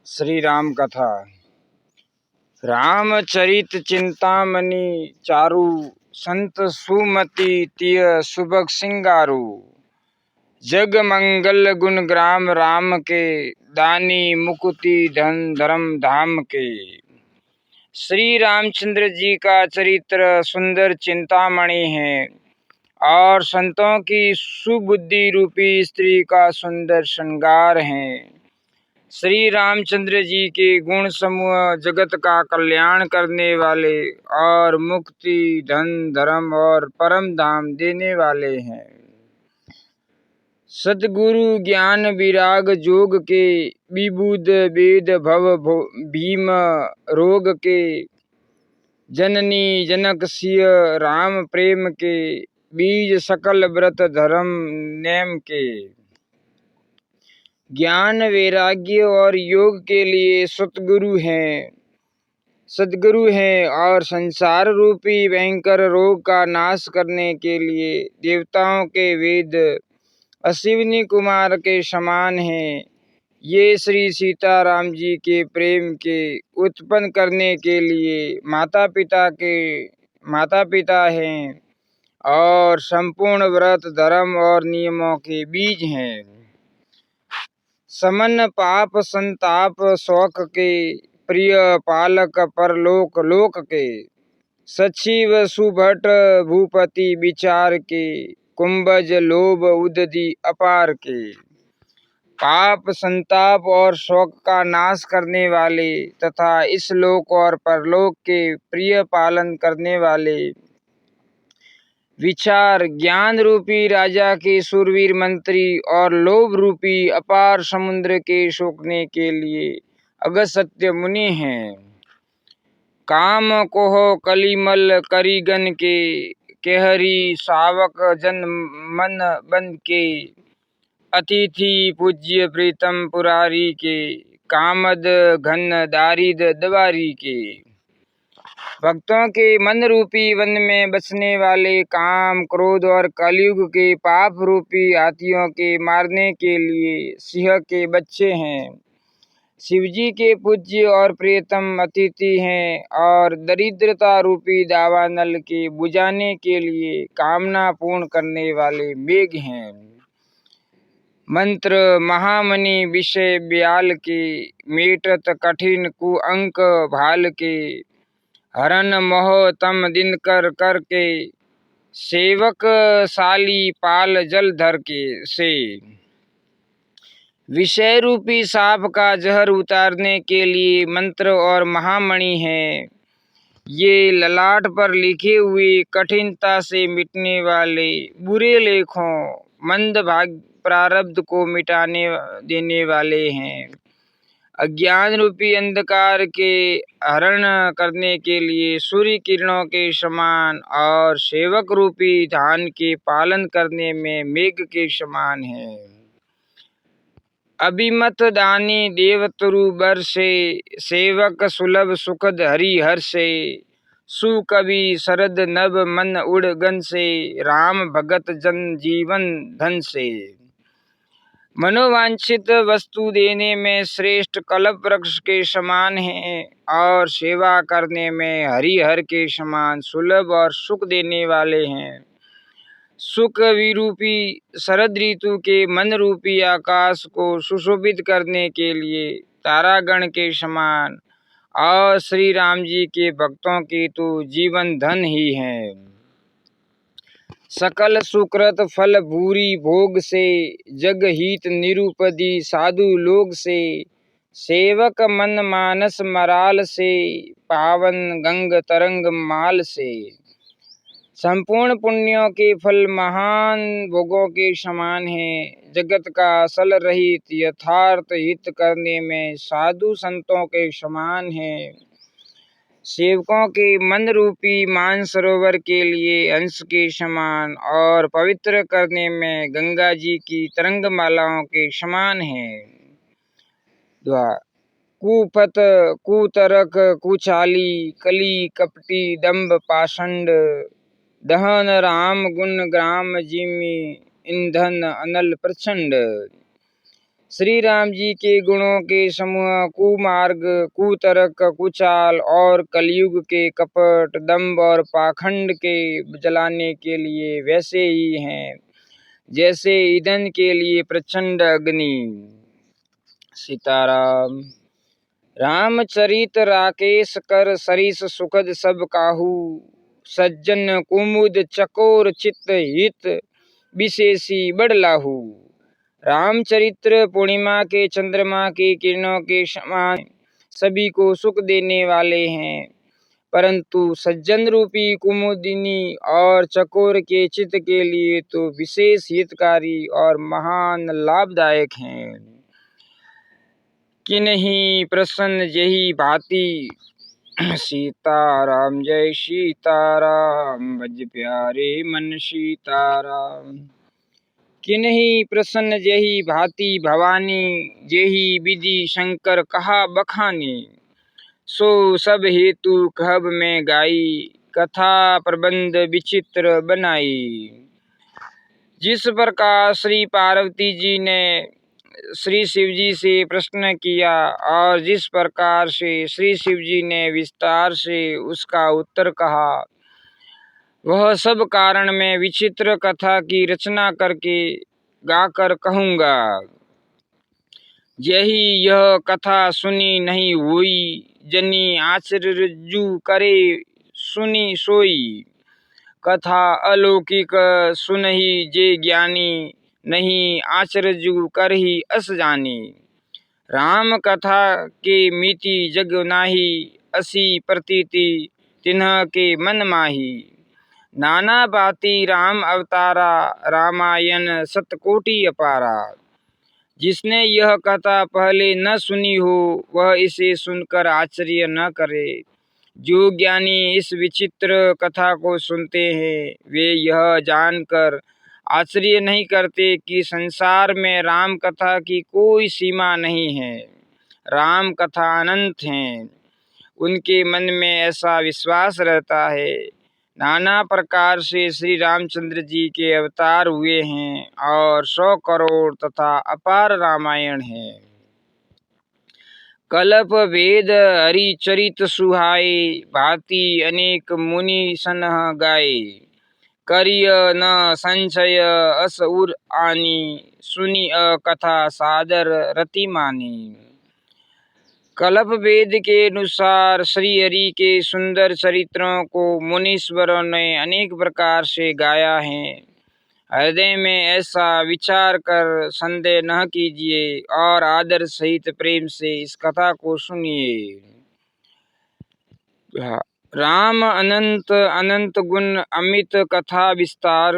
श्री राम कथा। रामचरित चिंतामणि चारु, संत सुमति तिय सुबक सिंगारू। जग मंगल गुण ग्राम राम के, दानी मुकुति धन धर्म धाम के। श्री रामचंद्र जी का चरित्र सुंदर चिंतामणि है और संतों की सुबुद्धि रूपी स्त्री का सुंदर श्रृंगार है। श्री रामचंद्र जी के गुण समूह जगत का कल्याण करने वाले और मुक्ति धन धर्म और परम धाम देने वाले हैं। सद्गुरु ज्ञान विराग जोग के, विबुध वेद भव भीम रोग के। जननी जनक सिय राम प्रेम के, बीज सकल व्रत धर्म नेम के। ज्ञान वैराग्य और योग के लिए सद्गुरु हैं और संसार रूपी भयंकर रोग का नाश करने के लिए देवताओं के वेद अश्विनी कुमार के समान हैं। ये श्री सीताराम जी के प्रेम के उत्पन्न करने के लिए माता पिता हैं और संपूर्ण व्रत धर्म और नियमों के बीज हैं। समन पाप संताप शोक के, प्रिय पालक परलोक लोक के। सचिव सुभट भूपति विचार के, कुंभज लोभ उदधि अपार के। पाप संताप और शोक का नाश करने वाले तथा इस लोक और परलोक के प्रिय पालन करने वाले। विचार ज्ञान रूपी राजा के शूरवीर मंत्री और लोभ रूपी अपार समुद्र के सोखने के लिए अगस्त्य मुनि हैं। काम कोह कलिमल करिगन के, केहरी सावक जन मन बन के। अतिथि पूज्य प्रीतम पुरारी के, कामद घन दारिद दवारी के। भक्तों के मन रूपी वन में बसने वाले काम क्रोध और कलयुग के पाप रूपी हाथियों के मारने के लिए सिंह के बच्चे हैं। शिवजी के पूज्य और प्रियतम अतिथि हैं और दरिद्रता रूपी दावानल के बुझाने के लिए कामना पूर्ण करने वाले मेघ हैं। मंत्र महामणि विषय ब्याल के, मेटत कठिन कुअंक भाल के। हरन मोह तम दिन कर कर के, सेवक साली पाल जल धर के से। विषय रूपी साप का जहर उतारने के लिए मंत्र और महामणि है। ये ललाट पर लिखे हुए कठिनता से मिटने वाले बुरे लेखों मंद भाग प्रारब्ध को मिटाने देने वाले हैं। अज्ञान रूपी अंधकार के हरण करने के लिए सूर्य किरणों के समान और सेवक रूपी धान के पालन करने में मेघ के समान है। अभिमत दानी देवतरु बर से, सेवक सुलभ सुखद हरिहर से। सुकवि शरद नभ मन उड़ गन से, राम भगत जन जीवन धन से। मनोवांछित वस्तु देने में श्रेष्ठ कल्प वृक्ष के समान है और सेवा करने में हरिहर के समान सुलभ और सुख देने वाले हैं। सुख विरूपी शरद ऋतु के मन रूपी आकाश को सुशोभित करने के लिए तारागण के समान और श्री राम जी के भक्तों की तो जीवन धन ही है। सकल सुकृत फल भूरी भोग से, जग हित निरुपदी साधु लोग से। सेवक मन मानस मराल से, पावन गंग तरंग माल से। संपूर्ण पुण्यों के फल महान भोगों के समान है। जगत का असल रहित यथार्थ हित करने में साधु संतों के समान है। सेवकों के मन रूपी मानसरोवर के लिए हंस के समान और पवित्र करने में गंगा जी की तरंग मालाओं के समान है। कुपथ कुतरक कुचाली, कली कपटी दंभ पाषंड। दहन राम गुण ग्राम जिमि, ईंधन अनल प्रचंड। श्री राम जी के गुणों के समूह कुमार्ग, कुतर्क, कुचाल और कलयुग के कपट, दंभ और पाखंड के जलाने के लिए वैसे ही हैं जैसे ईंधन के लिए प्रचंड अग्नि। सीताराम। रामचरित राकेश कर सरिस सुखद सब काहू, सज्जन कुमुद चकोर चित्त हित विशेषी बड़लाहू। रामचरित्र पूर्णिमा के चंद्रमा की किरणों के समान सभी को सुख देने वाले हैं, परंतु सज्जन रूपी कुमुदिनी और चकोर के चित्त के लिए तो विशेष हितकारी और महान लाभदायक हैं। किन्हीं प्रसन्न यही भांति सीताराम जय सीताराम, भज प्यारे मन सीताराम। किन्हीं प्रसन्न यही भांति भवानी, जेहि विधि शंकर कहा बखानी। सो सब हेतु कहब में गाई, कथा प्रबंध विचित्र बनाई। जिस प्रकार श्री पार्वती जी ने श्री शिव जी से प्रश्न किया और जिस प्रकार से श्री शिव जी ने विस्तार से उसका उत्तर कहा, वह सब कारण में विचित्र कथा की रचना करके गाकर कहूँगा। यही यह कथा सुनी नहीं हुई, जनी आश्चर्यजु करे सुनी सोई। कथा अलौकिक सुनहि जे ज्ञानी, नहीं आश्चर्यजु करहि अस जानी। राम कथा के मीति जग नाही, असी प्रतीति तिन्ह के मन माही। नाना बाती राम अवतारा, रामायण सतकोटि अपारा। जिसने यह कथा पहले न सुनी हो, वह इसे सुनकर आश्चर्य न करे। जो ज्ञानी इस विचित्र कथा को सुनते हैं, वे यह जानकर आश्चर्य नहीं करते कि संसार में राम कथा की कोई सीमा नहीं है। राम कथा अनंत हैं। उनके मन में ऐसा विश्वास रहता है। नाना प्रकार से श्री रामचंद्र जी के अवतार हुए हैं और 100 करोड़ तथा अपार रामायण है। कल्प वेद हरि चरित सुहाए, भांति अनेक मुनि सनह गाए। करिय न संशय अस उर आनी, सुनी कथा सादर रति मानी। कल्प वेद के अनुसार श्री हरि के सुंदर चरित्रों को मुनीश्वरों ने अनेक प्रकार से गाया है। हृदय में ऐसा विचार कर संदेह न कीजिए और आदर सहित प्रेम से इस कथा को सुनिए। राम अनंत अनंत गुण अमित कथा विस्तार,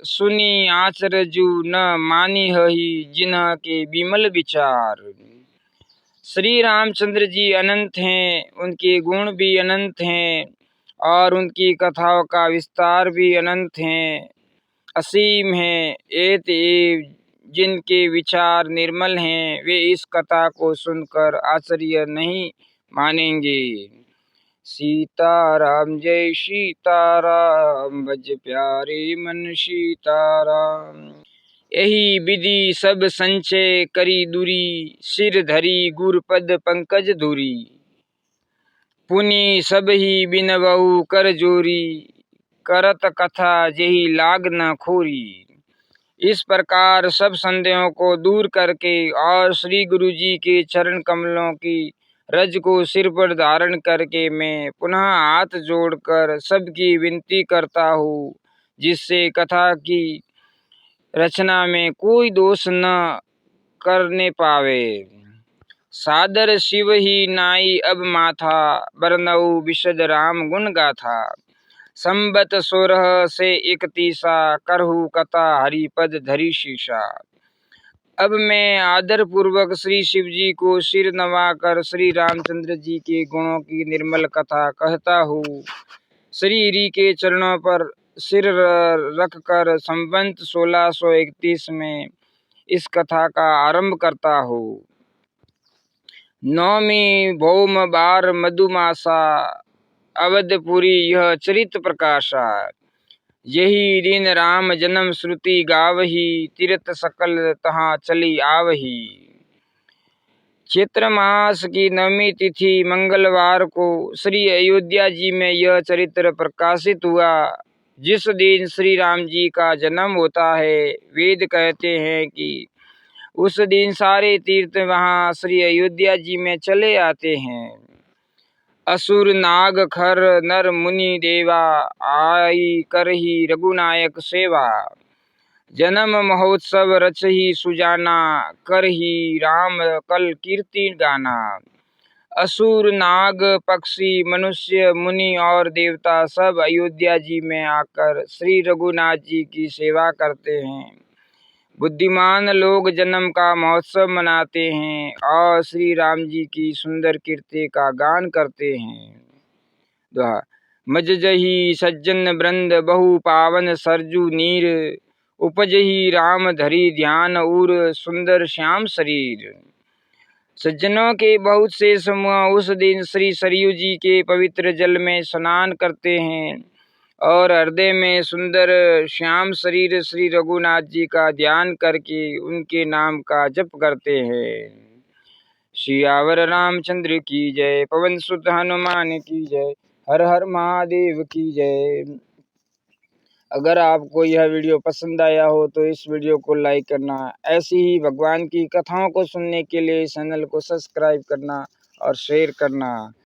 सुनी आश्चर्यजु न मानी हहि जिन्ह के विमल विचार। श्री रामचंद्र जी अनंत हैं, उनके गुण भी अनंत हैं और उनकी कथाओं का विस्तार भी अनंत हैं, असीम हैं। एतएव जिनके विचार निर्मल हैं, वे इस कथा को सुनकर आश्चर्य नहीं मानेंगे। सीताराम जय सीताराम, भज प्यारे मन सीताराम। यही विधि सब संचय करी दूरी, सिर धरी गुरपद पंकज धुरी। पुनि सब ही बिनबहु कर जोरी, करत कथा जेहि लाग न खोरी। इस प्रकार सब संदेहों को दूर करके और श्री गुरु जी के चरण कमलों की रज को सिर पर धारण करके मैं पुनः हाथ जोड़कर सबकी विनती करता हूँ, जिससे कथा की रचना में कोई दोष न करने पावे। सादर शिव ही नाई अब माथा, बरनऊ विशद राम गुण गाथा। संबत 16 से 31 करहु कथा, हरिपद धरी शीशा। अब मैं आदर पूर्वक श्री शिव जी को सिर नवाकर श्री रामचंद्र जी के गुणों की निर्मल कथा कहता हूँ। श्री हरि के चरणों पर सिर रखकर संवत 1631 में इस कथा का आरंभ करता हूँ। नौमी भौम बार मधुमासा, अवधपुरी यह चरित प्रकाशा। यही दिन राम जन्म श्रुति गावही, तीर्थ सकल तहाँ चली आवही। चैत्र मास की नवमी तिथि मंगलवार को श्री अयोध्या जी में यह चरित्र प्रकाशित हुआ। जिस दिन श्री राम जी का जन्म होता है, वेद कहते हैं कि उस दिन सारे तीर्थ वहाँ श्री अयोध्या जी में चले आते हैं। असुर नाग खर नर मुनि देवा, आई करही रघुनायक सेवा। जन्म महोत्सव रचही सुजाना, करही राम कल कीर्ति गाना। असुर नाग पक्षी मनुष्य मुनि और देवता सब अयोध्या जी में आकर श्री रघुनाथ जी की सेवा करते हैं। बुद्धिमान लोग जन्म का महोत्सव मनाते हैं और श्री राम जी की सुंदर कीर्ति का गान करते हैं। मजजही सज्जन वृंद बहु पावन सरजू नीर, उपजही राम धरी ध्यान उर सुंदर श्याम शरीर। सज्जनों के बहुत से समूह उस दिन श्री सरयू जी के पवित्र जल में स्नान करते हैं और हृदय में सुंदर श्याम शरीर श्री रघुनाथ जी का ध्यान करके उनके नाम का जप करते हैं। सियावर रामचंद्र की जय, पवन सुत हनुमान की जय, हर हर महादेव की जय। अगर आपको यह वीडियो पसंद आया हो तो इस वीडियो को लाइक करना। ऐसी ही भगवान की कथाओं को सुनने के लिए चैनल को सब्सक्राइब करना और शेयर करना।